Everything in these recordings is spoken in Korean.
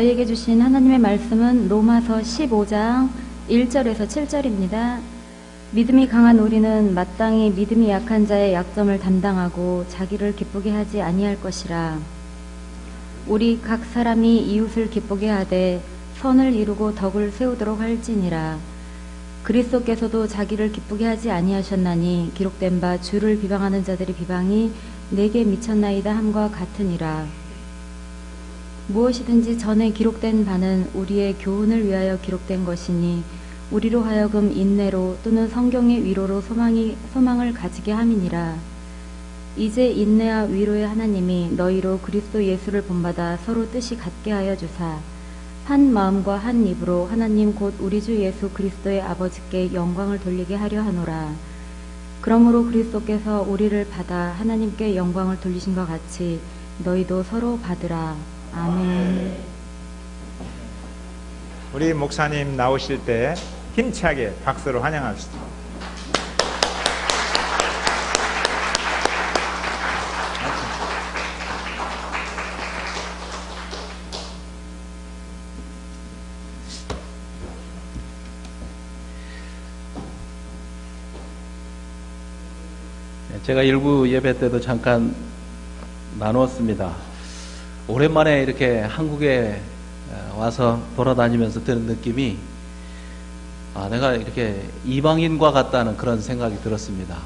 저희에게 주신 하나님의 말씀은 로마서 15장 1절에서 7절입니다. 믿음이 강한 우리는 마땅히 믿음이 약한 자의 약점을 담당하고 자기를 기쁘게 하지 아니할 것이라. 우리 각 사람이 이웃을 기쁘게 하되 선을 이루고 덕을 세우도록 할지니라. 그리스도께서도 자기를 기쁘게 하지 아니하셨나니 기록된 바 주를 비방하는 자들의 비방이 내게 미쳤나이다 함과 같으니라. 무엇이든지 전에 기록된 바는 우리의 교훈을 위하여 기록된 것이니 우리로 하여금 인내로 또는 성경의 위로로 소망을 가지게 함이니라. 이제 인내와 위로의 하나님이 너희로 그리스도 예수를 본받아 서로 뜻이 같게 하여 주사 한 마음과 한 입으로 하나님 곧 우리 주 예수 그리스도의 아버지께 영광을 돌리게 하려 하노라. 그러므로 그리스도께서 우리를 받아 하나님께 영광을 돌리신 것 같이 너희도 서로 받으라. 아멘. 우리 목사님 나오실 때 힘차게 박수로 환영합시다. 제가 일부 예배 때도 잠깐 나누었습니다. 오랜만에 이렇게 한국에 와서 돌아다니면서 드는 느낌이 내가 이렇게 이방인과 같다는 그런 생각이 들었습니다.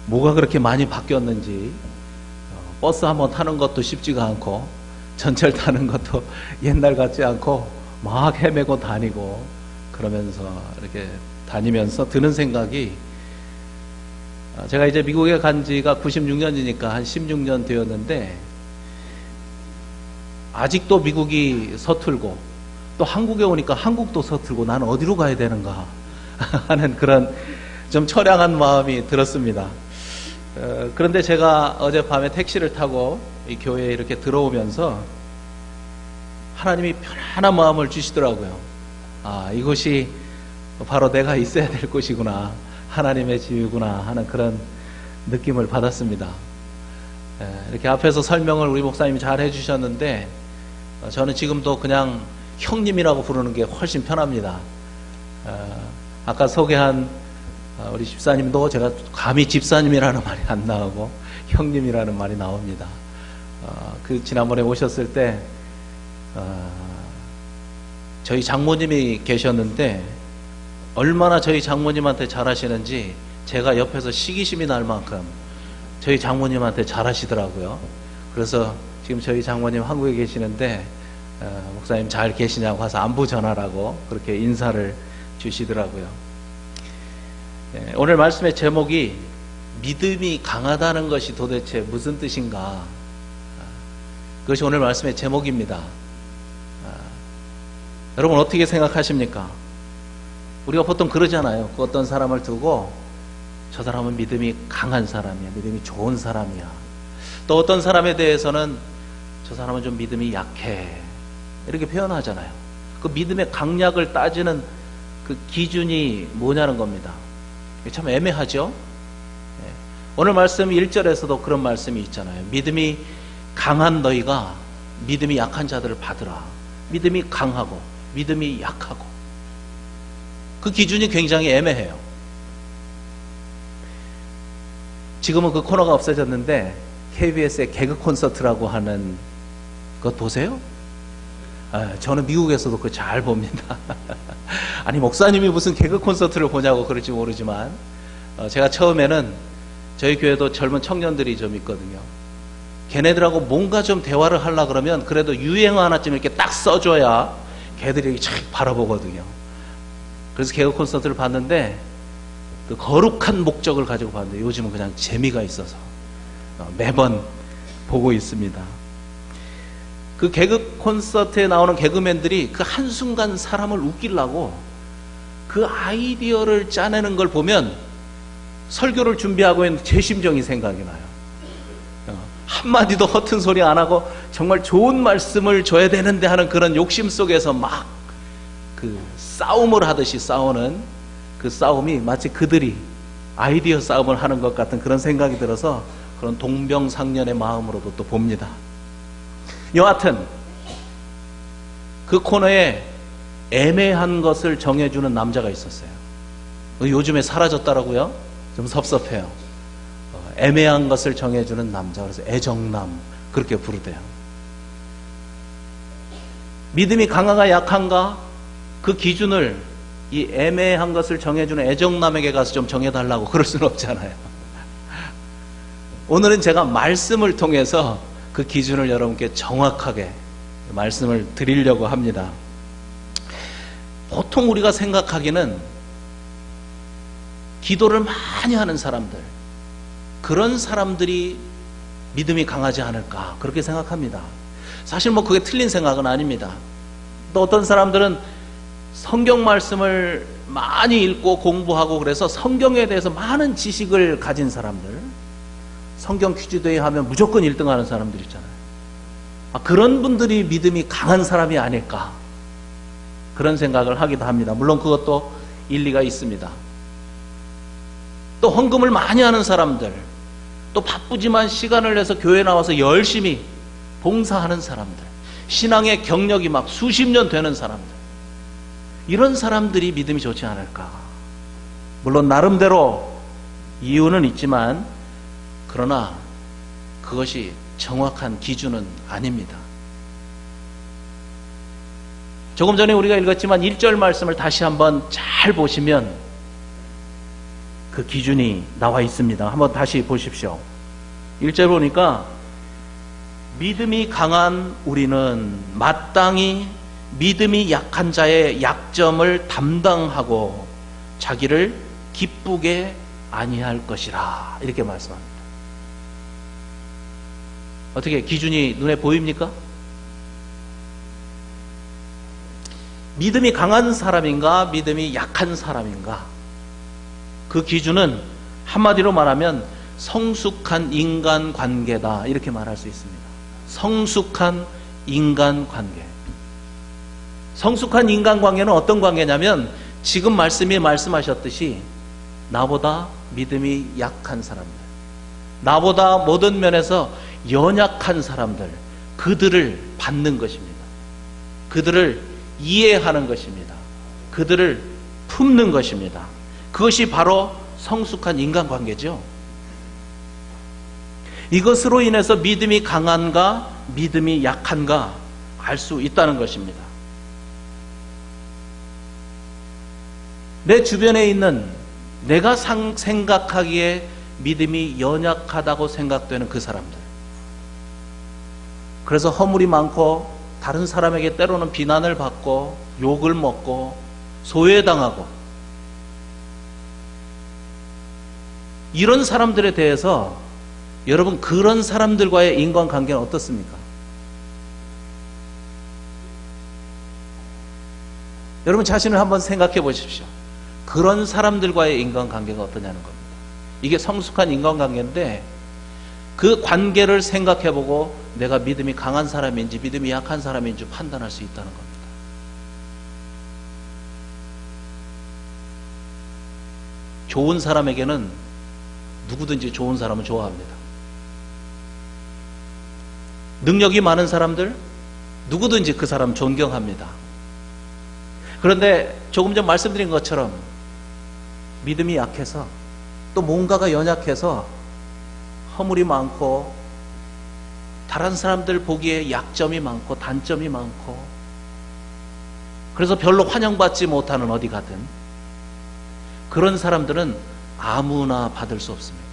뭐가 그렇게 많이 바뀌었는지 버스 한번 타는 것도 쉽지가 않고 전철 타는 것도 옛날 같지 않고 막 헤매고 다니고 그러면서 이렇게 다니면서 드는 생각이 제가 이제 미국에 간 지가 96년이니까 한 16년 되었는데 아직도 미국이 서툴고 또 한국에 오니까 한국도 서툴고 나는 어디로 가야 되는가 하는 그런 좀 처량한 마음이 들었습니다. 그런데 제가 어젯밤에 택시를 타고 이 교회에 이렇게 들어오면서 하나님이 편안한 마음을 주시더라고요. 이곳이 바로 내가 있어야 될 곳이구나, 하나님의 집이구나 하는 그런 느낌을 받았습니다. 이렇게 앞에서 설명을 우리 목사님이 잘 해주셨는데 저는 지금도 그냥 형님이라고 부르는 게 훨씬 편합니다. 아까 소개한 우리 집사님도 제가 감히 집사님이라는 말이 안 나오고 형님이라는 말이 나옵니다. 그 지난번에 오셨을 때 저희 장모님이 계셨는데 얼마나 저희 장모님한테 잘하시는지 제가 옆에서 시기심이 날 만큼 저희 장모님한테 잘하시더라고요. 그래서 지금 저희 장모님 한국에 계시는데 목사님 잘 계시냐고 와서 안부 전하라고 그렇게 인사를 주시더라고요. 오늘 말씀의 제목이 믿음이 강하다는 것이 도대체 무슨 뜻인가? 그것이 오늘 말씀의 제목입니다. 여러분 어떻게 생각하십니까? 우리가 보통 그러잖아요. 그 어떤 사람을 두고 저 사람은 믿음이 강한 사람이야, 믿음이 좋은 사람이야. 또 어떤 사람에 대해서는 저 사람은 좀 믿음이 약해, 이렇게 표현하잖아요. 그 믿음의 강약을 따지는 그 기준이 뭐냐는 겁니다. 참 애매하죠? 오늘 말씀 1절에서도 그런 말씀이 있잖아요. 믿음이 강한 너희가 믿음이 약한 자들을 받으라. 믿음이 강하고 믿음이 약하고, 그 기준이 굉장히 애매해요. 지금은 그 코너가 없어졌는데 KBS의 개그 콘서트라고 하는 그거 보세요? 저는 미국에서도 그거 잘 봅니다. 아니 목사님이 무슨 개그 콘서트를 보냐고 그럴지 모르지만 제가 처음에는 저희 교회도 젊은 청년들이 좀 있거든요. 걔네들하고 뭔가 좀 대화를 하려고 그러면 그래도 유행어 하나쯤 이렇게 딱 써줘야 걔들이 이렇게 착 바라보거든요. 그래서 개그 콘서트를 봤는데 그 거룩한 목적을 가지고 봤는데 요즘은 그냥 재미가 있어서 매번 보고 있습니다. 그 개그 콘서트에 나오는 개그맨들이 그 한순간 사람을 웃기려고 그 아이디어를 짜내는 걸 보면 설교를 준비하고 있는 제 심정이 생각이 나요. 한마디도 허튼 소리 안 하고 정말 좋은 말씀을 줘야 되는데 하는 그런 욕심 속에서 막 그 싸움을 하듯이 싸우는 그 싸움이 마치 그들이 아이디어 싸움을 하는 것 같은 그런 생각이 들어서 그런 동병상련의 마음으로도 또 봅니다. 여하튼 그 코너에 애매한 것을 정해주는 남자가 있었어요. 요즘에 사라졌더라고요. 좀 섭섭해요. 애매한 것을 정해주는 남자, 그래서 애정남 그렇게 부르대요. 믿음이 강한가 약한가 그 기준을 이 애매한 것을 정해주는 애정남에게 가서 좀 정해달라고 그럴 수는 없잖아요. 오늘은 제가 말씀을 통해서 그 기준을 여러분께 정확하게 말씀을 드리려고 합니다. 보통 우리가 생각하기는 기도를 많이 하는 사람들, 그런 사람들이 믿음이 강하지 않을까 그렇게 생각합니다. 사실 뭐 그게 틀린 생각은 아닙니다. 또 어떤 사람들은 성경 말씀을 많이 읽고 공부하고 그래서 성경에 대해서 많은 지식을 가진 사람들, 성경 퀴즈데이 하면 무조건 1등 하는 사람들 있잖아요. 그런 분들이 믿음이 강한 사람이 아닐까 그런 생각을 하기도 합니다. 물론 그것도 일리가 있습니다. 또 헌금을 많이 하는 사람들, 또 바쁘지만 시간을 내서 교회에 나와서 열심히 봉사하는 사람들, 신앙의 경력이 막 수십 년 되는 사람들, 이런 사람들이 믿음이 좋지 않을까. 물론 나름대로 이유는 있지만 그러나 그것이 정확한 기준은 아닙니다. 조금 전에 우리가 읽었지만 1절 말씀을 다시 한번 잘 보시면 그 기준이 나와 있습니다. 한번 다시 보십시오. 1절 보니까 믿음이 강한 우리는 마땅히 믿음이 약한 자의 약점을 담당하고 자기를 기쁘게 아니할 것이라 이렇게 말씀합니다. 어떻게 기준이 눈에 보입니까? 믿음이 강한 사람인가 믿음이 약한 사람인가, 그 기준은 한마디로 말하면 성숙한 인간관계다 이렇게 말할 수 있습니다. 성숙한 인간관계. 성숙한 인간관계는 어떤 관계냐면 지금 말씀이 말씀하셨듯이 나보다 믿음이 약한 사람들, 나보다 모든 면에서 연약한 사람들, 그들을 받는 것입니다. 그들을 이해하는 것입니다. 그들을 품는 것입니다. 그것이 바로 성숙한 인간관계죠. 이것으로 인해서 믿음이 강한가 믿음이 약한가 알 수 있다는 것입니다. 내 주변에 있는 내가 생각하기에 믿음이 연약하다고 생각되는 그 사람들, 그래서 허물이 많고 다른 사람에게 때로는 비난을 받고 욕을 먹고 소외당하고, 이런 사람들에 대해서 여러분 그런 사람들과의 인간관계는 어떻습니까? 여러분 자신을 한번 생각해 보십시오. 그런 사람들과의 인간관계가 어떠냐는 겁니다. 이게 성숙한 인간관계인데 그 관계를 생각해보고 내가 믿음이 강한 사람인지 믿음이 약한 사람인지 판단할 수 있다는 겁니다. 좋은 사람에게는 누구든지 좋은 사람은 좋아합니다. 능력이 많은 사람들, 누구든지 그 사람 존경합니다. 그런데 조금 전 말씀드린 것처럼 믿음이 약해서 또 뭔가가 연약해서 허물이 많고 다른 사람들 보기에 약점이 많고 단점이 많고, 그래서 별로 환영받지 못하는 어디 가든 그런 사람들은 아무나 받을 수 없습니다.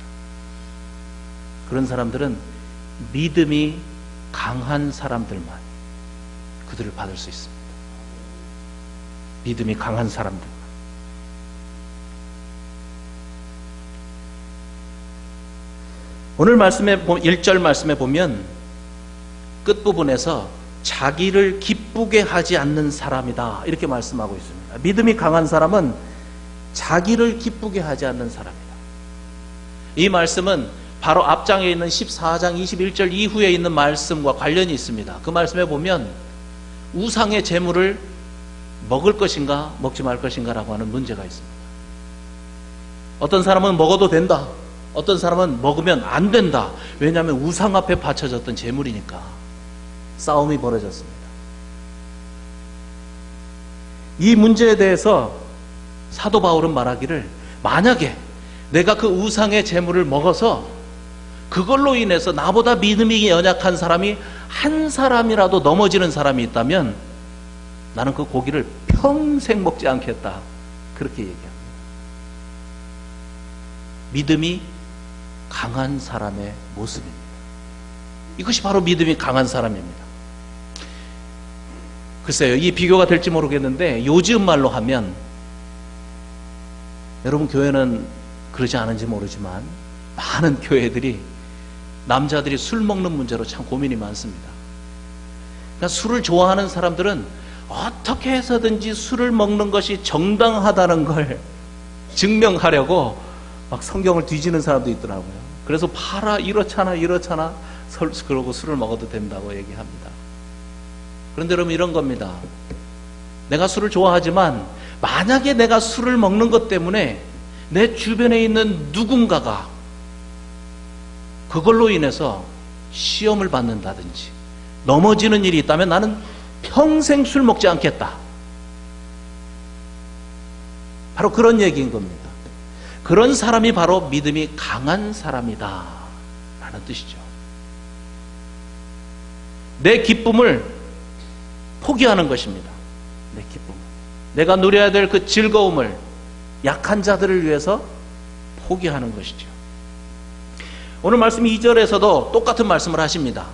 그런 사람들은 믿음이 강한 사람들만 그들을 받을 수 있습니다. 믿음이 강한 사람들만. 오늘 말씀에 1절 말씀에 보면 끝부분에서 자기를 기쁘게 하지 않는 사람이다 이렇게 말씀하고 있습니다. 믿음이 강한 사람은 자기를 기쁘게 하지 않는 사람이다. 이 말씀은 바로 앞장에 있는 14장 21절 이후에 있는 말씀과 관련이 있습니다. 그 말씀에 보면 우상의 재물을 먹을 것인가 먹지 말 것인가라고 하는 문제가 있습니다. 어떤 사람은 먹어도 된다, 어떤 사람은 먹으면 안 된다. 왜냐하면 우상 앞에 바쳐졌던 재물이니까 싸움이 벌어졌습니다. 이 문제에 대해서 사도 바울은 말하기를, 만약에 내가 그 우상의 제물을 먹어서 그걸로 인해서 나보다 믿음이 연약한 사람이 한 사람이라도 넘어지는 사람이 있다면 나는 그 고기를 평생 먹지 않겠다, 그렇게 얘기합니다. 믿음이 강한 사람의 모습입니다. 이것이 바로 믿음이 강한 사람입니다. 글쎄요, 이 비교가 될지 모르겠는데 요즘 말로 하면, 여러분 교회는 그러지 않은지 모르지만 많은 교회들이 남자들이 술 먹는 문제로 참 고민이 많습니다. 그러니까 술을 좋아하는 사람들은 어떻게 해서든지 술을 먹는 것이 정당하다는 걸 증명하려고 막 성경을 뒤지는 사람도 있더라고요. 그래서 봐라, 이렇잖아 그러고 술을 먹어도 된다고 얘기합니다. 그런데 여러분, 이런 겁니다. 내가 술을 좋아하지만 만약에 내가 술을 먹는 것 때문에 내 주변에 있는 누군가가 그걸로 인해서 시험을 받는다든지 넘어지는 일이 있다면 나는 평생 술 먹지 않겠다, 바로 그런 얘기인 겁니다. 그런 사람이 바로 믿음이 강한 사람이다 라는 뜻이죠. 내 기쁨을 포기하는 것입니다. 내 기쁨, 내가 누려야 될 그 즐거움을 약한 자들을 위해서 포기하는 것이죠. 오늘 말씀 2절에서도 똑같은 말씀을 하십니다.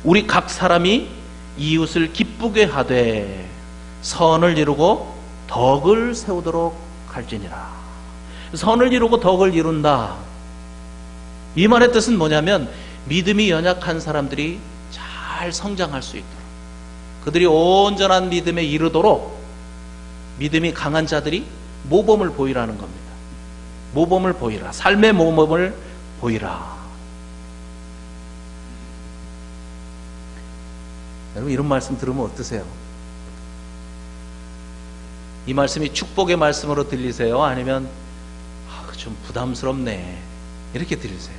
우리 각 사람이 이웃을 기쁘게 하되 선을 이루고 덕을 세우도록 할지니라. 선을 이루고 덕을 이룬다, 이 말의 뜻은 뭐냐면, 믿음이 연약한 사람들이 잘 성장할 수 있도록, 그들이 온전한 믿음에 이르도록 믿음이 강한 자들이 모범을 보이라는 겁니다. 모범을 보이라, 삶의 모범을 보이라. 여러분, 이런 말씀 들으면 어떠세요? 이 말씀이 축복의 말씀으로 들리세요? 아니면 좀 부담스럽네, 이렇게 들리세요?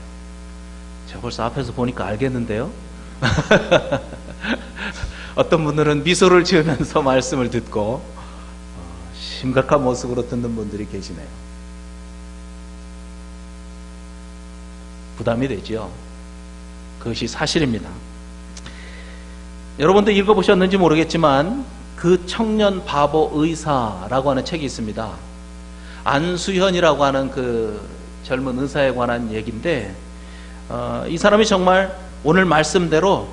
제가 벌써 앞에서 보니까 알겠는데요? 어떤 분들은 미소를 지으면서 말씀을 듣고 심각한 모습으로 듣는 분들이 계시네요. 부담이 되죠. 그것이 사실입니다. 여러분도 읽어보셨는지 모르겠지만 그 청년 바보 의사라고 하는 책이 있습니다. 안수현이라고 하는 그 젊은 의사에 관한 얘기인데, 이 사람이 정말 오늘 말씀대로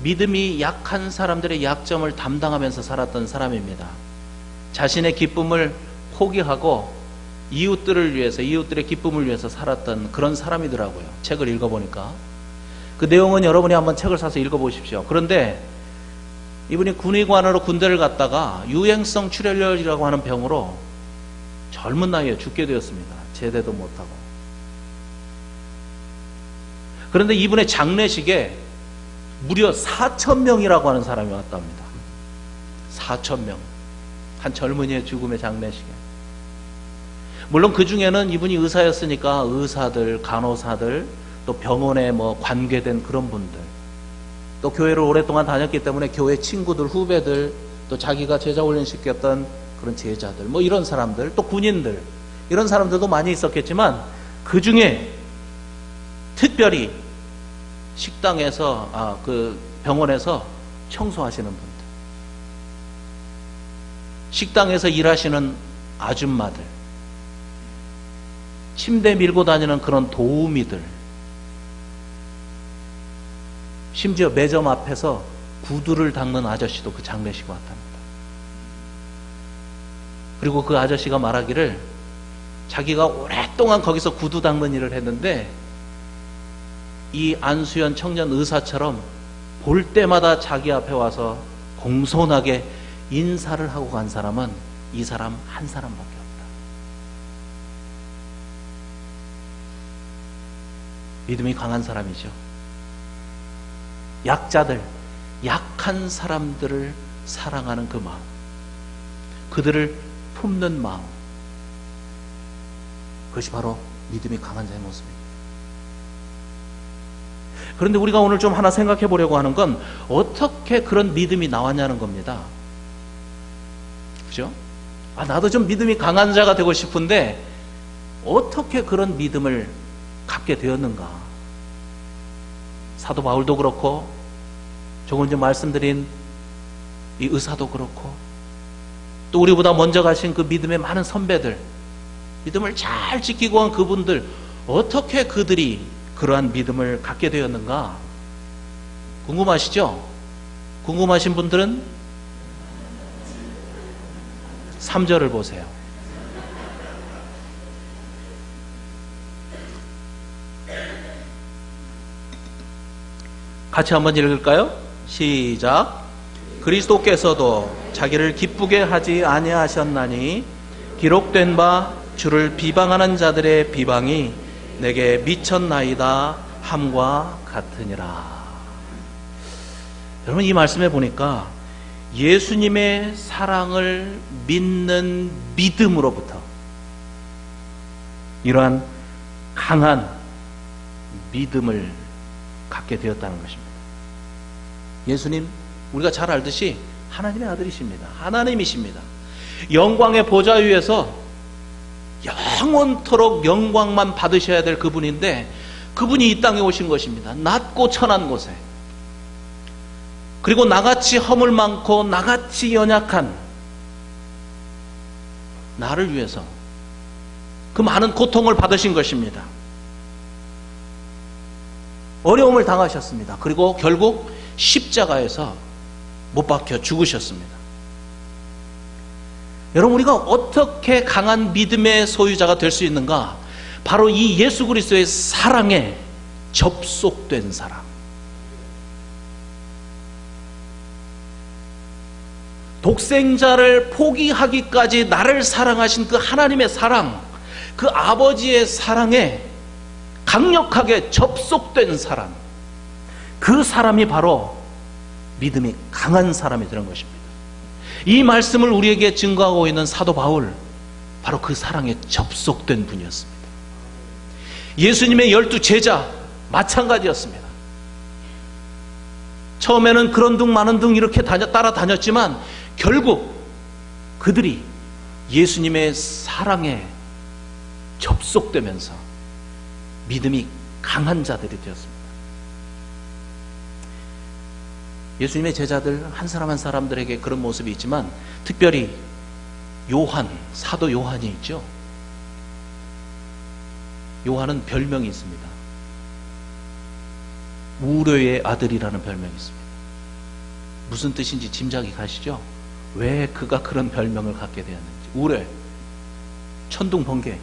믿음이 약한 사람들의 약점을 담당하면서 살았던 사람입니다. 자신의 기쁨을 포기하고 이웃들을 위해서, 이웃들의 기쁨을 위해서 살았던 그런 사람이더라고요. 책을 읽어보니까. 그 내용은 여러분이 한번 책을 사서 읽어보십시오. 그런데 이분이 군의관으로 군대를 갔다가 유행성 출혈열이라고 하는 병으로 젊은 나이에 죽게 되었습니다. 제대도 못하고. 그런데 이분의 장례식에 무려 4,000명이라고 하는 사람이 왔답니다. 4,000명. 한 젊은이의 죽음의 장례식에. 물론 그 중에는 이분이 의사였으니까 의사들, 간호사들, 또 병원에 뭐 관계된 그런 분들, 또 교회를 오랫동안 다녔기 때문에 교회 친구들, 후배들, 또 자기가 제자 훈련시켰던 그런 제자들, 뭐 이런 사람들, 또 군인들, 이런 사람들도 많이 있었겠지만 그 중에 특별히 식당에서, 그 병원에서 청소하시는 분들, 식당에서 일하시는 아줌마들, 침대 밀고 다니는 그런 도우미들, 심지어 매점 앞에서 구두를 닦는 아저씨도 그 장례식에 왔답니다. 그리고 그 아저씨가 말하기를 자기가 오랫동안 거기서 구두 닦는 일을 했는데 이 안수현 청년 의사처럼 볼 때마다 자기 앞에 와서 공손하게 인사를 하고 간 사람은 이 사람 한 사람밖에 없다. 믿음이 강한 사람이죠. 약자들, 약한 사람들을 사랑하는 그 마음, 그들을 품는 마음, 그것이 바로 믿음이 강한 자의 모습입니다. 그런데 우리가 오늘 좀 하나 생각해 보려고 하는 건 어떻게 그런 믿음이 나왔냐는 겁니다. 나도 좀 믿음이 강한 자가 되고 싶은데 어떻게 그런 믿음을 갖게 되었는가? 사도 바울도 그렇고 조금 전 말씀드린 이 의사도 그렇고 또 우리보다 먼저 가신 그 믿음의 많은 선배들, 믿음을 잘 지키고 한 그분들, 어떻게 그들이 그러한 믿음을 갖게 되었는가? 궁금하시죠? 궁금하신 분들은 3절을 보세요. 같이 한번 읽을까요? 시작. 그리스도께서도 자기를 기쁘게 하지 아니하셨나니 기록된 바 주를 비방하는 자들의 비방이 내게 미쳤나이다 함과 같으니라. 여러분, 이 말씀에 보니까 예수님의 사랑을 믿는 믿음으로부터 이러한 강한 믿음을 갖게 되었다는 것입니다. 예수님, 우리가 잘 알듯이 하나님의 아들이십니다. 하나님이십니다. 영광의 보좌 위에서 영원토록 영광만 받으셔야 될 그분인데 그분이 이 땅에 오신 것입니다. 낮고 천한 곳에. 그리고 나같이 허물 많고 나같이 연약한 나를 위해서 그 많은 고통을 받으신 것입니다. 어려움을 당하셨습니다. 그리고 결국 십자가에서 못 박혀 죽으셨습니다. 여러분, 우리가 어떻게 강한 믿음의 소유자가 될 수 있는가? 바로 이 예수 그리스도의 사랑에 접속된 사람. 독생자를 포기하기까지 나를 사랑하신 그 하나님의 사랑, 그 아버지의 사랑에 강력하게 접속된 사람, 그 사람이 바로 믿음이 강한 사람이 되는 것입니다. 이 말씀을 우리에게 증거하고 있는 사도 바울, 바로 그 사랑에 접속된 분이었습니다. 예수님의 12 제자 마찬가지였습니다. 처음에는 그런 둥 마는 둥 이렇게 따라다녔지만 결국 그들이 예수님의 사랑에 접속되면서 믿음이 강한 자들이 되었습니다. 예수님의 제자들 한 사람 한 사람들에게 그런 모습이 있지만 특별히 요한, 사도 요한이 있죠. 요한은 별명이 있습니다. 우려의 아들이라는 별명이 있습니다. 무슨 뜻인지 짐작이 가시죠? 왜 그가 그런 별명을 갖게 되었는지. 우려, 천둥번개,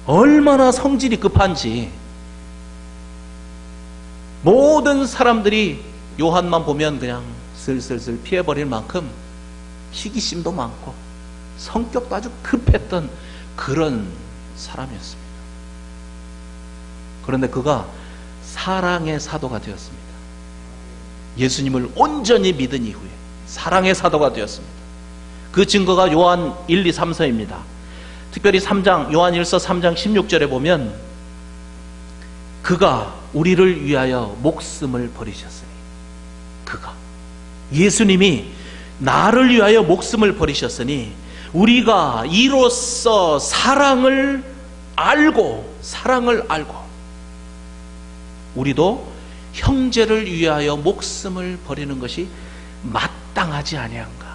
얼마나 성질이 급한지 모든 사람들이 요한만 보면 그냥 슬슬슬 피해버릴 만큼 시기심도 많고 성격도 아주 급했던 그런 사람이었습니다. 그런데 그가 사랑의 사도가 되었습니다. 예수님을 온전히 믿은 이후에 사랑의 사도가 되었습니다. 그 증거가 요한 1, 2, 3서입니다. 특별히 3장, 요한 1서 3장 16절에 보면 그가 우리를 위하여 목숨을 버리셨으니, 그가, 예수님이 나를 위하여 목숨을 버리셨으니 우리가 이로써 사랑을 알고 우리도 형제를 위하여 목숨을 버리는 것이 마땅하지 아니한가.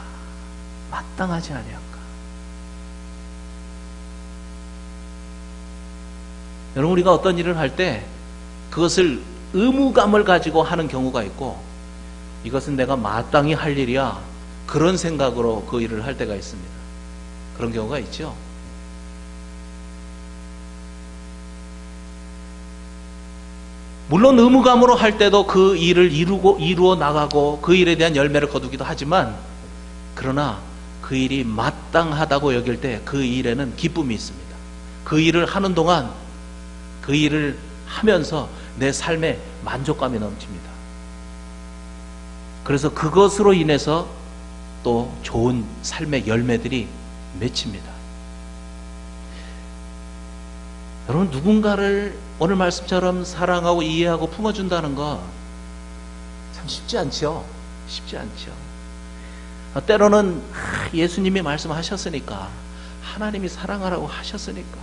마땅하지 아니한가. 여러분, 우리가 어떤 일을 할 때 그것을 의무감을 가지고 하는 경우가 있고, 이것은 내가 마땅히 할 일이야, 그런 생각으로 그 일을 할 때가 있습니다. 그런 경우가 있죠. 물론 의무감으로 할 때도 그 일을 이루어 나가고 그 일에 대한 열매를 거두기도 하지만, 그러나 그 일이 마땅하다고 여길 때 그 일에는 기쁨이 있습니다. 그 일을 하는 동안 그 일을 하면서 내 삶에 만족감이 넘칩니다. 그래서 그것으로 인해서 또 좋은 삶의 열매들이 맺힙니다. 여러분, 누군가를 오늘 말씀처럼 사랑하고 이해하고 품어준다는 거 참 쉽지 않죠. 쉽지 않죠. 때로는 예수님이 말씀하셨으니까, 하나님이 사랑하라고 하셨으니까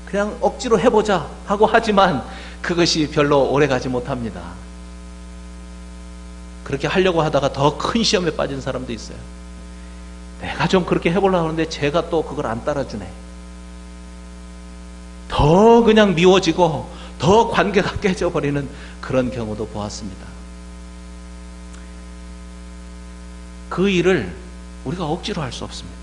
그냥 억지로 해보자 하고 하지만 그것이 별로 오래가지 못합니다. 그렇게 하려고 하다가 더 큰 시험에 빠진 사람도 있어요. 내가 좀 그렇게 해보려고 하는데 제가 또 그걸 안 따라주네. 더 그냥 미워지고 더 관계가 깨져버리는 그런 경우도 보았습니다. 그 일을 우리가 억지로 할 수 없습니다.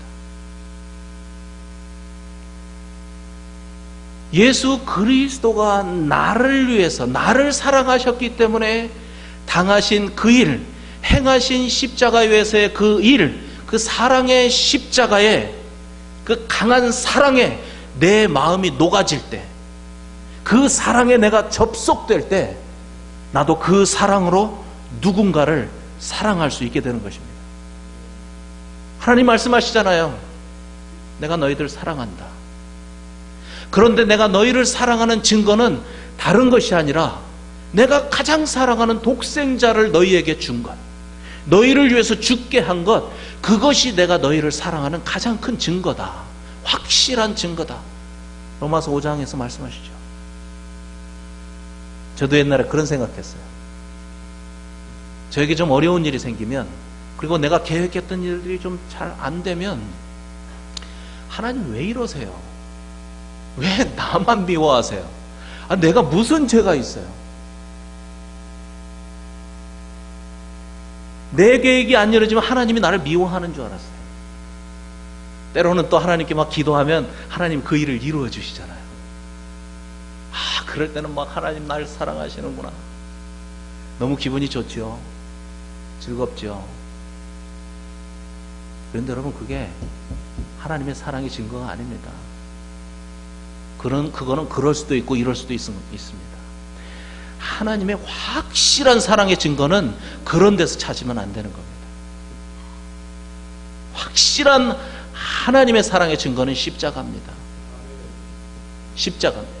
예수 그리스도가 나를 위해서, 나를 사랑하셨기 때문에 당하신 그 일, 행하신 십자가에서의 그 일, 그 사랑의 십자가에, 그 강한 사랑에 내 마음이 녹아질 때, 그 사랑에 내가 접속될 때, 나도 그 사랑으로 누군가를 사랑할 수 있게 되는 것입니다. 하나님 말씀하시잖아요. 내가 너희들 사랑한다. 그런데 내가 너희를 사랑하는 증거는 다른 것이 아니라 내가 가장 사랑하는 독생자를 너희에게 준 것, 너희를 위해서 죽게 한 것, 그것이 내가 너희를 사랑하는 가장 큰 증거다. 확실한 증거다. 로마서 5장에서 말씀하시죠. 저도 옛날에 그런 생각했어요. 저에게 좀 어려운 일이 생기면, 그리고 내가 계획했던 일들이 좀 잘 안 되면, 하나님 왜 이러세요? 왜 나만 미워하세요? 내가 무슨 죄가 있어요? 내 계획이 안 이루어지면 하나님이 나를 미워하는 줄 알았어요. 때로는 또 하나님께 막 기도하면 하나님 그 일을 이루어 주시잖아요. 그럴 때는 막 하나님 나를 사랑하시는구나. 너무 기분이 좋죠. 즐겁죠. 그런데 여러분, 그게 하나님의 사랑의 증거가 아닙니다. 그거는 그럴 수도 있고 이럴 수도 있습니다. 하나님의 확실한 사랑의 증거는 그런 데서 찾으면 안 되는 겁니다. 확실한 하나님의 사랑의 증거는 십자가입니다. 십자가입니다.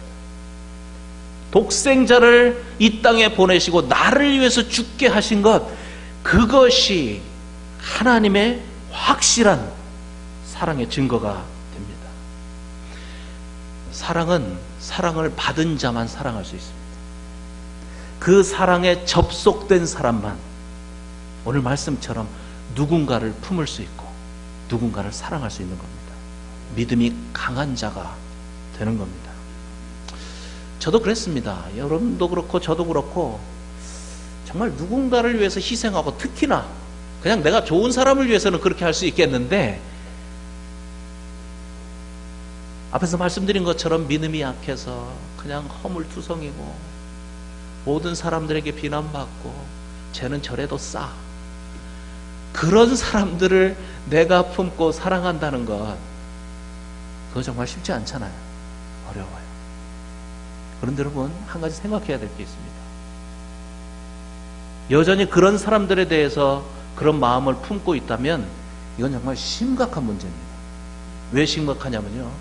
독생자를 이 땅에 보내시고 나를 위해서 죽게 하신 것, 그것이 하나님의 확실한 사랑의 증거가 됩니다. 사랑은 사랑을 받은 자만 사랑할 수 있습니다. 그 사랑에 접속된 사람만 오늘 말씀처럼 누군가를 품을 수 있고 누군가를 사랑할 수 있는 겁니다. 믿음이 강한 자가 되는 겁니다. 저도 그랬습니다. 여러분도 그렇고 저도 그렇고 정말 누군가를 위해서 희생하고, 특히나 그냥 내가 좋은 사람을 위해서는 그렇게 할 수 있겠는데, 앞에서 말씀드린 것처럼 믿음이 약해서 그냥 허물투성이고 모든 사람들에게 비난받고 쟤는 저래도 싸, 그런 사람들을 내가 품고 사랑한다는 것, 그거 정말 쉽지 않잖아요. 어려워요. 그런데 여러분, 한 가지 생각해야 될 게 있습니다. 여전히 그런 사람들에 대해서 그런 마음을 품고 있다면 이건 정말 심각한 문제입니다. 왜 심각하냐면요,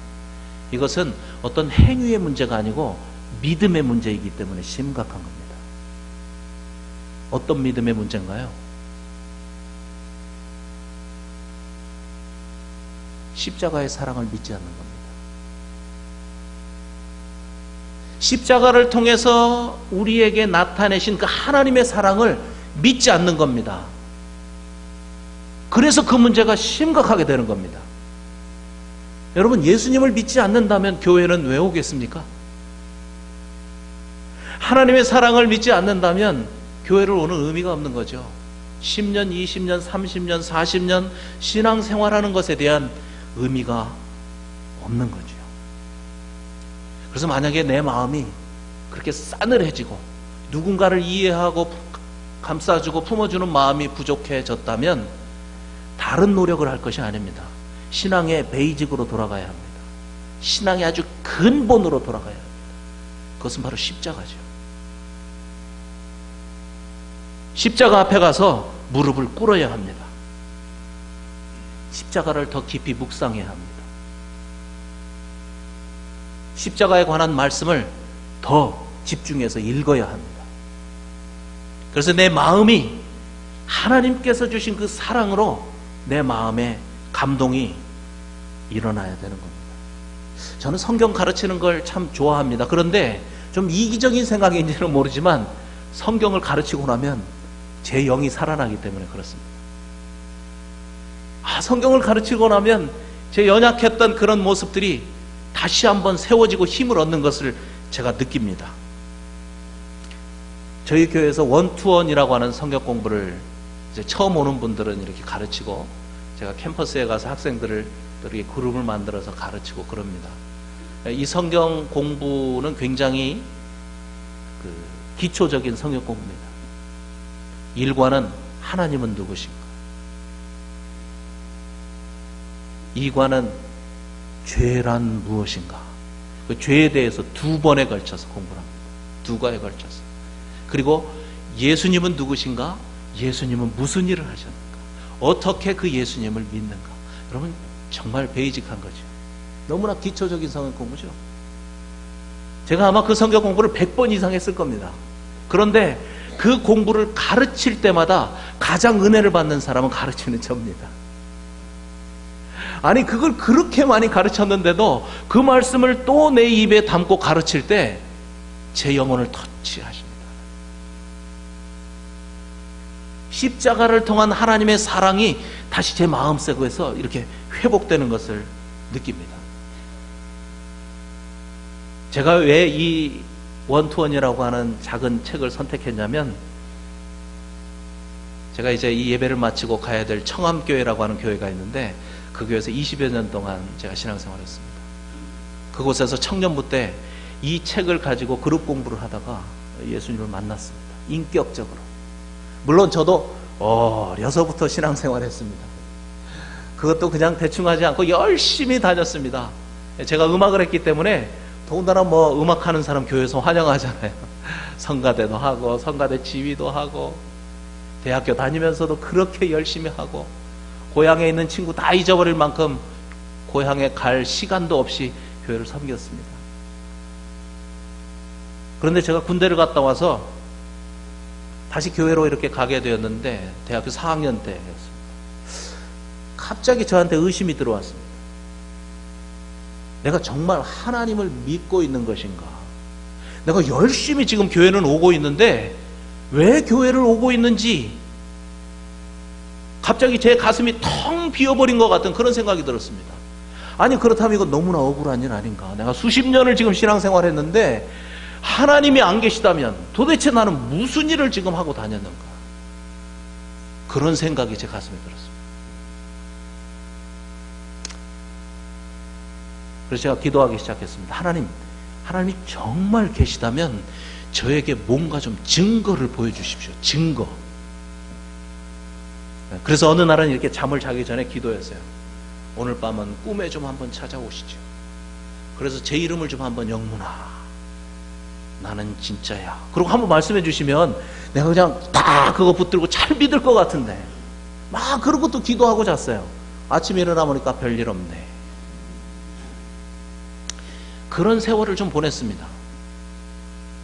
이것은 어떤 행위의 문제가 아니고 믿음의 문제이기 때문에 심각한 겁니다. 어떤 믿음의 문제인가요? 십자가의 사랑을 믿지 않는 겁니다. 십자가를 통해서 우리에게 나타내신 그 하나님의 사랑을 믿지 않는 겁니다. 그래서 그 문제가 심각하게 되는 겁니다. 여러분, 예수님을 믿지 않는다면 교회는 왜 오겠습니까? 하나님의 사랑을 믿지 않는다면 교회를 오는 의미가 없는 거죠. 10년, 20년, 30년, 40년 신앙생활하는 것에 대한 의미가 없는 거죠. 그래서 만약에 내 마음이 그렇게 싸늘해지고 누군가를 이해하고 감싸주고 품어주는 마음이 부족해졌다면 다른 노력을 할 것이 아닙니다. 신앙의 베이직으로 돌아가야 합니다. 신앙의 아주 근본으로 돌아가야 합니다. 그것은 바로 십자가죠. 십자가 앞에 가서 무릎을 꿇어야 합니다. 십자가를 더 깊이 묵상해야 합니다. 십자가에 관한 말씀을 더 집중해서 읽어야 합니다. 그래서 내 마음이 하나님께서 주신 그 사랑으로 내 마음에 감동이 일어나야 되는 겁니다. 저는 성경 가르치는 걸 참 좋아합니다. 그런데 좀 이기적인 생각인지는 모르지만 성경을 가르치고 나면 제 영이 살아나기 때문에 그렇습니다. 성경을 가르치고 나면 제 연약했던 그런 모습들이 다시 한번 세워지고 힘을 얻는 것을 제가 느낍니다. 저희 교회에서 원투원이라고 하는 성경 공부를 이제 처음 오는 분들은 이렇게 가르치고, 제가 캠퍼스에 가서 학생들을 이렇게 그룹을 만들어서 가르치고 그럽니다. 이 성경 공부는 굉장히 기초적인 성경 공부입니다. 1과는 하나님은 누구신가, 2과는 죄란 무엇인가, 그 죄에 대해서 2번에 걸쳐서 공부를 합니다. 2과에 걸쳐서. 그리고 예수님은 누구신가, 예수님은 무슨 일을 하셨는가, 어떻게 그 예수님을 믿는가. 여러분 정말 베이직한 거죠. 너무나 기초적인 성경 공부죠. 제가 아마 그 성경 공부를 100번 이상 했을 겁니다. 그런데 그 공부를 가르칠 때마다 가장 은혜를 받는 사람은 가르치는 저입니다. 아니 그걸 그렇게 많이 가르쳤는데도 그 말씀을 또 내 입에 담고 가르칠 때 제 영혼을 터치하십니다. 십자가를 통한 하나님의 사랑이 다시 제 마음속에서 이렇게 회복되는 것을 느낍니다. 제가 왜 이 원투원이라고 하는 작은 책을 선택했냐면, 제가 이제 이 예배를 마치고 가야 될 청암교회라고 하는 교회가 있는데 그 교회에서 20여 년 동안 제가 신앙생활했습니다. 그곳에서 청년부 때 이 책을 가지고 그룹 공부를 하다가 예수님을 만났습니다. 인격적으로. 물론 저도 어려서부터 신앙생활했습니다. 그것도 그냥 대충 하지 않고 열심히 다녔습니다. 제가 음악을 했기 때문에 더군다나 뭐 음악하는 사람 교회에서 환영하잖아요. 성가대도 하고 성가대 지휘도 하고 대학교 다니면서도 그렇게 열심히 하고, 고향에 있는 친구 다 잊어버릴 만큼 고향에 갈 시간도 없이 교회를 섬겼습니다. 그런데 제가 군대를 갔다 와서 다시 교회로 이렇게 가게 되었는데 대학교 4학년 때였습니다. 갑자기 저한테 의심이 들어왔습니다. 내가 정말 하나님을 믿고 있는 것인가? 내가 열심히 지금 교회는 오고 있는데 왜 교회를 오고 있는지 갑자기 제 가슴이 텅 비어버린 것 같은 그런 생각이 들었습니다. 아니 그렇다면 이거 너무나 억울한 일 아닌가? 내가 수십 년을 지금 신앙생활했는데 하나님이 안 계시다면 도대체 나는 무슨 일을 지금 하고 다녔는가? 그런 생각이 제 가슴에 들었습니다. 그래서 제가 기도하기 시작했습니다. 하나님 정말 계시다면 저에게 뭔가 좀 증거를 보여주십시오. 증거. 그래서 어느 날은 이렇게 잠을 자기 전에 기도했어요. 오늘 밤은 꿈에 좀 한번 찾아오시죠. 그래서 제 이름을 좀 한번 영문아, 나는 진짜야. 그리고 한번 말씀해 주시면 내가 그냥 딱 그거 붙들고 잘 믿을 것 같은데 막 그러고 또 기도하고 잤어요. 아침에 일어나 보니까 별일 없네. 그런 세월을 좀 보냈습니다.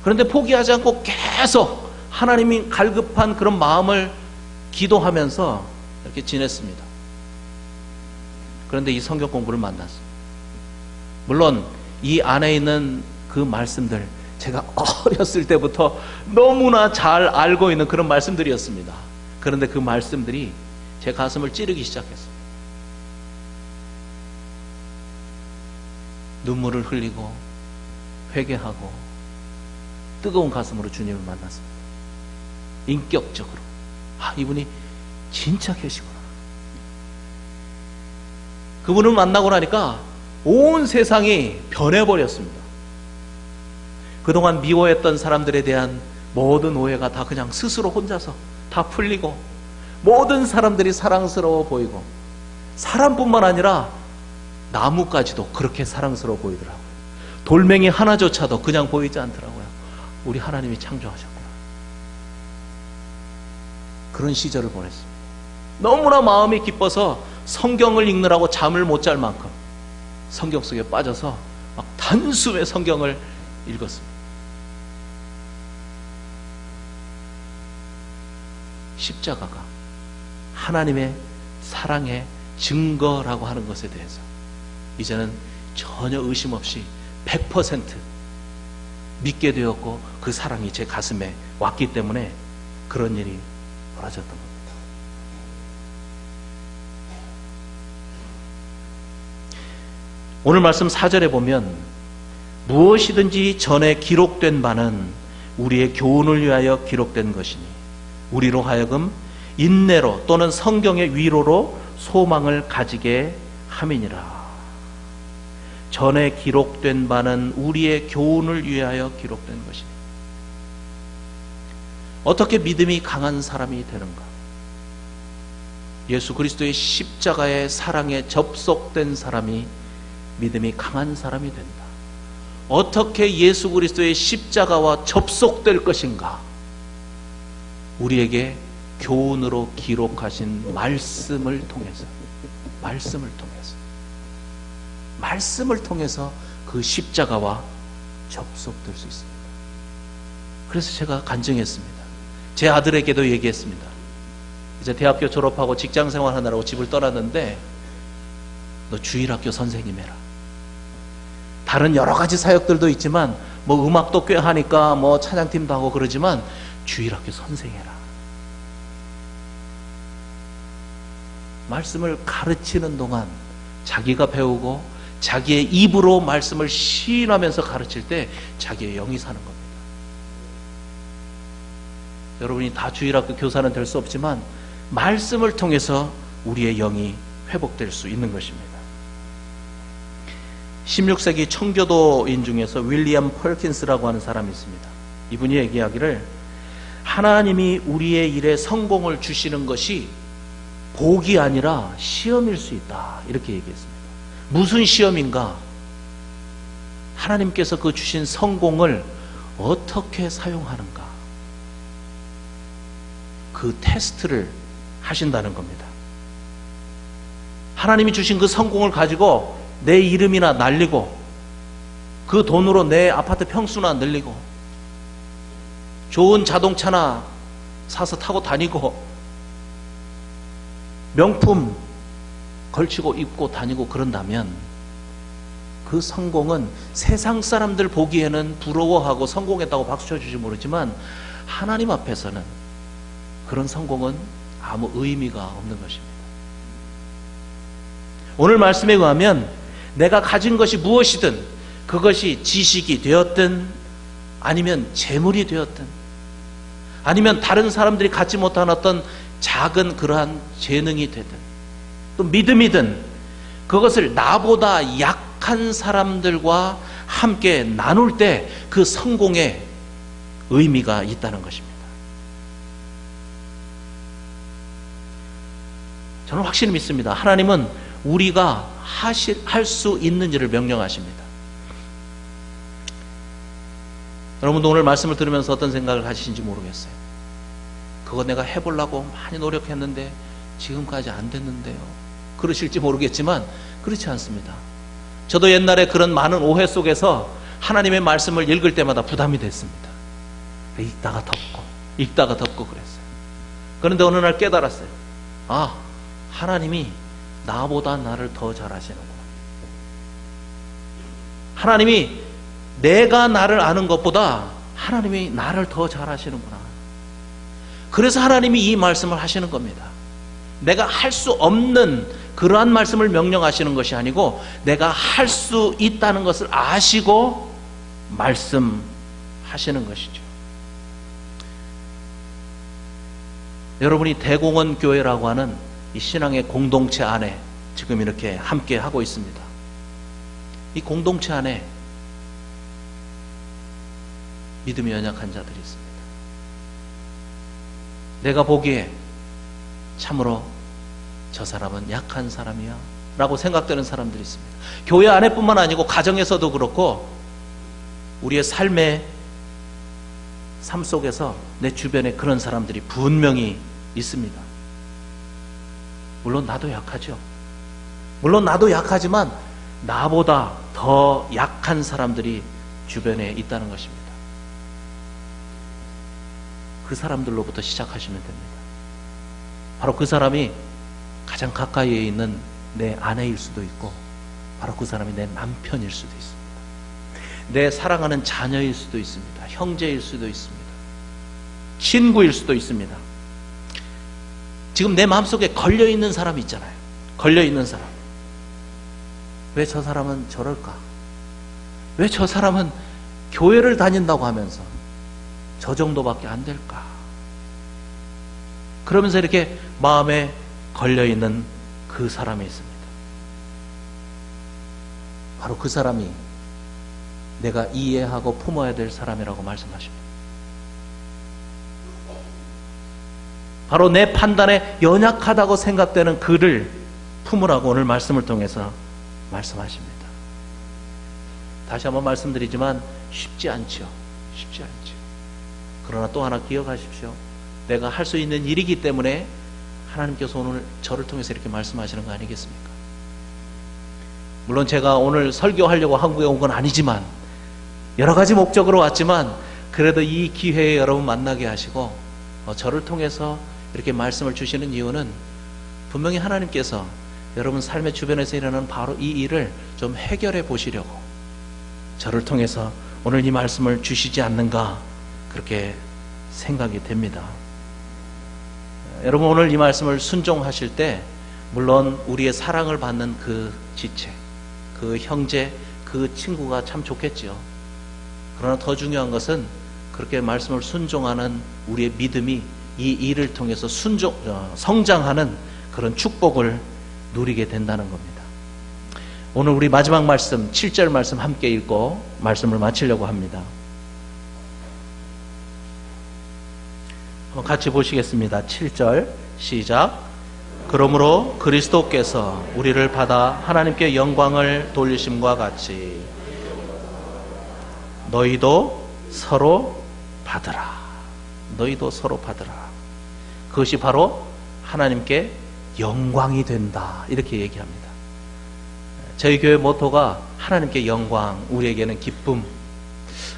그런데 포기하지 않고 계속 하나님이 갈급한 그런 마음을 기도하면서 이렇게 지냈습니다. 그런데 이 성경 공부를 만났습니다. 물론 이 안에 있는 그 말씀들, 제가 어렸을 때부터 너무나 잘 알고 있는 그런 말씀들이었습니다. 그런데 그 말씀들이 제 가슴을 찌르기 시작했습니다. 눈물을 흘리고 회개하고 뜨거운 가슴으로 주님을 만났습니다. 인격적으로 이분이 진짜 계시구나. 그분을 만나고 나니까 온 세상이 변해버렸습니다. 그동안 미워했던 사람들에 대한 모든 오해가 다 그냥 스스로 혼자서 다 풀리고, 모든 사람들이 사랑스러워 보이고, 사람뿐만 아니라 나무까지도 그렇게 사랑스러워 보이더라고요. 돌멩이 하나조차도 그냥 보이지 않더라고요. 우리 하나님이 창조하셨구나. 그런 시절을 보냈습니다. 너무나 마음이 기뻐서 성경을 읽느라고 잠을 못 잘 만큼 성경 속에 빠져서 막 단숨에 성경을 읽었습니다. 십자가가 하나님의 사랑의 증거라고 하는 것에 대해서 이제는 전혀 의심 없이 100% 믿게 되었고 그 사랑이 제 가슴에 왔기 때문에 그런 일이 벌어졌던 겁니다. 오늘 말씀 4절에 보면 무엇이든지 전에 기록된 바는 우리의 교훈을 위하여 기록된 것이니 우리로 하여금 인내로 또는 성경의 위로로 소망을 가지게 함이니라. 전에 기록된 바는 우리의 교훈을 위하여 기록된 것이니 어떻게 믿음이 강한 사람이 되는가? 예수 그리스도의 십자가의 사랑에 접속된 사람이 믿음이 강한 사람이 된다. 어떻게 예수 그리스도의 십자가와 접속될 것인가? 우리에게 교훈으로 기록하신 말씀을 통해서 말씀을 통해서 그 십자가와 접속될 수 있습니다. 그래서 제가 간증했습니다. 제 아들에게도 얘기했습니다. 이제 대학교 졸업하고 직장 생활하느라고 집을 떠났는데 너 주일학교 선생님 해라. 다른 여러 가지 사역들도 있지만 뭐 음악도 꽤 하니까 뭐 찬양팀도 하고 그러지만 주일학교 선생해라. 말씀을 가르치는 동안 자기가 배우고 자기의 입으로 말씀을 시인하면서 가르칠 때 자기의 영이 사는 겁니다. 여러분이 다 주일학교 교사는 될 수 없지만 말씀을 통해서 우리의 영이 회복될 수 있는 것입니다. 16세기 청교도인 중에서 윌리엄 펄킨스라고 하는 사람이 있습니다. 이분이 얘기하기를 하나님이 우리의 일에 성공을 주시는 것이 복이 아니라 시험일 수 있다. 이렇게 얘기했습니다. 무슨 시험인가? 하나님께서 그 주신 성공을 어떻게 사용하는가? 그 테스트를 하신다는 겁니다. 하나님이 주신 그 성공을 가지고 내 이름이나 날리고 그 돈으로 내 아파트 평수나 늘리고 좋은 자동차나 사서 타고 다니고 명품 걸치고 입고 다니고 그런다면 그 성공은 세상 사람들 보기에는 부러워하고 성공했다고 박수 쳐주지 모르지만 하나님 앞에서는 그런 성공은 아무 의미가 없는 것입니다. 오늘 말씀에 의하면 내가 가진 것이 무엇이든 그것이 지식이 되었든 아니면 재물이 되었든 아니면 다른 사람들이 갖지 못한 어떤 작은 그러한 재능이 되든 또 믿음이든 그것을 나보다 약한 사람들과 함께 나눌 때 그 성공에 의미가 있다는 것입니다. 저는 확실히 믿습니다. 하나님은 우리가 할 수 있는 일을 명령하십니다. 여러분도 오늘 말씀을 들으면서 어떤 생각을 하시는지 모르겠어요. 그거 내가 해보려고 많이 노력했는데 지금까지 안 됐는데요. 그러실지 모르겠지만 그렇지 않습니다. 저도 옛날에 그런 많은 오해 속에서 하나님의 말씀을 읽을 때마다 부담이 됐습니다. 읽다가 덮고 그랬어요. 그런데 어느 날 깨달았어요. 아, 하나님이 나보다 나를 더 잘하시는구나. 하나님이 내가 나를 아는 것보다 하나님이 나를 더 잘하시는구나. 그래서 하나님이 이 말씀을 하시는 겁니다. 내가 할 수 없는 그러한 말씀을 명령하시는 것이 아니고 내가 할 수 있다는 것을 아시고 말씀하시는 것이죠. 여러분이 대공원 교회라고 하는 이 신앙의 공동체 안에 지금 이렇게 함께 하고 있습니다. 이 공동체 안에 믿음이 연약한 자들이 있습니다. 내가 보기에 참으로 저 사람은 약한 사람이야 라고 생각되는 사람들이 있습니다. 교회 안에뿐만 아니고 가정에서도 그렇고 우리의 삶 속에서 내 주변에 그런 사람들이 분명히 있습니다. 물론 나도 약하죠. 물론 나도 약하지만 나보다 더 약한 사람들이 주변에 있다는 것입니다. 그 사람들로부터 시작하시면 됩니다. 바로 그 사람이 가장 가까이에 있는 내 아내일 수도 있고, 바로 그 사람이 내 남편일 수도 있습니다. 내 사랑하는 자녀일 수도 있습니다. 형제일 수도 있습니다. 친구일 수도 있습니다. 지금 내 마음속에 걸려있는 사람이 있잖아요. 걸려있는 사람. 왜 저 사람은 저럴까? 왜 저 사람은 교회를 다닌다고 하면서 저 정도밖에 안 될까? 그러면서 이렇게 마음에 걸려있는 그 사람이 있습니다. 바로 그 사람이 내가 이해하고 품어야 될 사람이라고 말씀하십니다. 바로 내 판단에 연약하다고 생각되는 그를 품으라고 오늘 말씀을 통해서 말씀하십니다. 다시 한번 말씀드리지만 쉽지 않죠. 쉽지 않죠. 그러나 또 하나 기억하십시오. 내가 할 수 있는 일이기 때문에 하나님께서 오늘 저를 통해서 이렇게 말씀하시는 거 아니겠습니까? 물론 제가 오늘 설교하려고 한국에 온 건 아니지만, 여러 가지 목적으로 왔지만, 그래도 이 기회에 여러분 만나게 하시고 저를 통해서 이렇게 말씀을 주시는 이유는 분명히 하나님께서 여러분 삶의 주변에서 일어나는 바로 이 일을 좀 해결해 보시려고 저를 통해서 오늘 이 말씀을 주시지 않는가, 그렇게 생각이 됩니다. 여러분, 오늘 이 말씀을 순종하실 때 물론 우리의 사랑을 받는 그 지체, 그 형제, 그 친구가 참 좋겠지요. 그러나 더 중요한 것은 그렇게 말씀을 순종하는 우리의 믿음이 이 일을 통해서 성장하는 그런 축복을 누리게 된다는 겁니다. 오늘 우리 마지막 말씀 7절 말씀 함께 읽고 말씀을 마치려고 합니다. 한번 같이 보시겠습니다. 7절 시작. 그러므로 그리스도께서 우리를 받아 하나님께 영광을 돌리심과 같이 너희도 서로 받으라. 너희도 서로 받으라. 그것이 바로 하나님께 영광이 된다, 이렇게 얘기합니다. 저희 교회 모토가 하나님께 영광, 우리에게는 기쁨.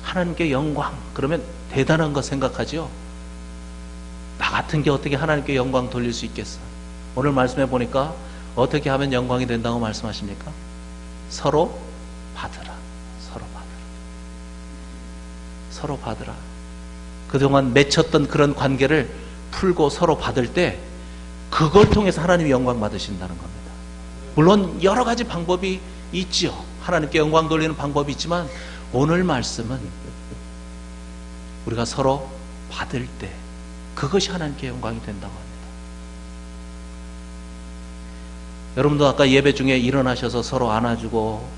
하나님께 영광 그러면 대단한 거 생각하죠. 나 같은 게 어떻게 하나님께 영광 돌릴 수 있겠어? 오늘 말씀해 보니까 어떻게 하면 영광이 된다고 말씀하십니까? 서로 받으라. 서로 받으라. 서로 받으라. 그동안 맺혔던 그런 관계를 풀고 서로 받을 때 그걸 통해서 하나님이 영광 받으신다는 겁니다. 물론 여러 가지 방법이 있죠. 하나님께 영광 돌리는 방법이 있지만 오늘 말씀은 우리가 서로 받을 때 그것이 하나님께 영광이 된다고 합니다. 여러분도 아까 예배 중에 일어나셔서 서로 안아주고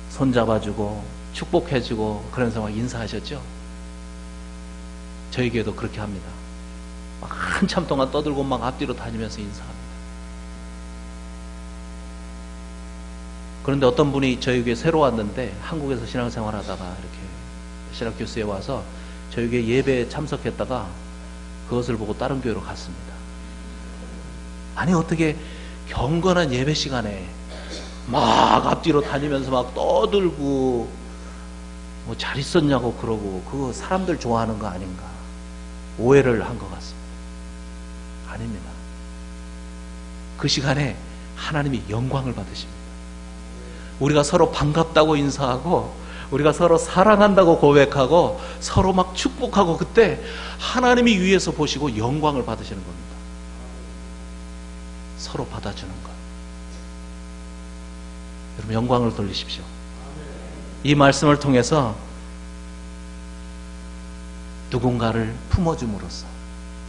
손잡아주고 축복해주고 그러면서 막 인사하셨죠? 저희 교회도 그렇게 합니다. 막 한참 동안 떠들고 막 앞뒤로 다니면서 인사합니다. 그런데 어떤 분이 저희 교회 새로 왔는데 한국에서 신앙생활 하다가 이렇게 신학교수에 와서 저희 교회 예배에 참석했다가 그것을 보고 다른 교회로 갔습니다. 아니 어떻게 경건한 예배 시간에 막 앞뒤로 다니면서 막 떠들고 뭐 잘 있었냐고 그러고 그거 사람들 좋아하는 거 아닌가 오해를 한 것 같습니다. 아닙니다. 그 시간에 하나님이 영광을 받으십니다. 우리가 서로 반갑다고 인사하고 우리가 서로 사랑한다고 고백하고 서로 막 축복하고 그때 하나님이 위에서 보시고 영광을 받으시는 겁니다. 서로 받아주는 것. 여러분 영광을 돌리십시오. 이 말씀을 통해서 누군가를 품어줌으로써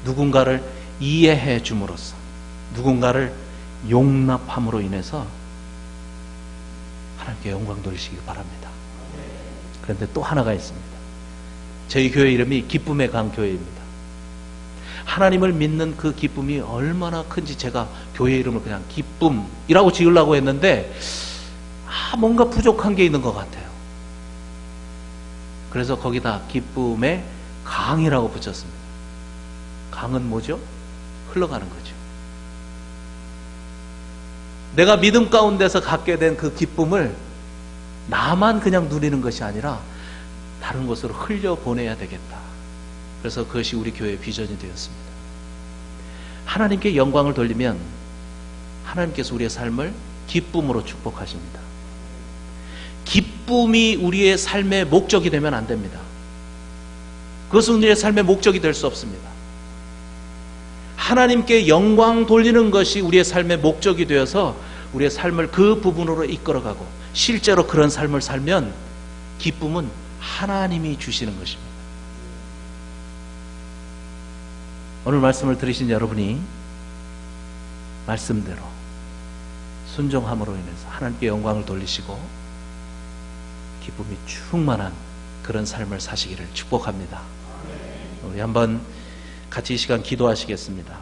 누군가를 이해해 줌으로써 누군가를 용납함으로 인해서 하나님께 영광 돌리시기 바랍니다. 그런데 또 하나가 있습니다. 저희 교회 이름이 기쁨의 강 교회입니다. 하나님을 믿는 그 기쁨이 얼마나 큰지 제가 교회 이름을 그냥 기쁨이라고 지으려고 했는데 뭔가 부족한 게 있는 것 같아요. 그래서 거기다 기쁨의 강이라고 붙였습니다. 강은 뭐죠? 흘러가는 거죠. 내가 믿음 가운데서 갖게 된 그 기쁨을 나만 그냥 누리는 것이 아니라 다른 곳으로 흘려보내야 되겠다. 그래서 그것이 우리 교회의 비전이 되었습니다. 하나님께 영광을 돌리면 하나님께서 우리의 삶을 기쁨으로 축복하십니다. 기쁨이 우리의 삶의 목적이 되면 안 됩니다. 그것은 우리의 삶의 목적이 될 수 없습니다. 하나님께 영광 돌리는 것이 우리의 삶의 목적이 되어서 우리의 삶을 그 부분으로 이끌어가고 실제로 그런 삶을 살면 기쁨은 하나님이 주시는 것입니다. 오늘 말씀을 들으신 여러분이 말씀대로 순종함으로 인해서 하나님께 영광을 돌리시고 기쁨이 충만한 그런 삶을 사시기를 축복합니다. 우리 한번 같이 이 시간 기도하시겠습니다.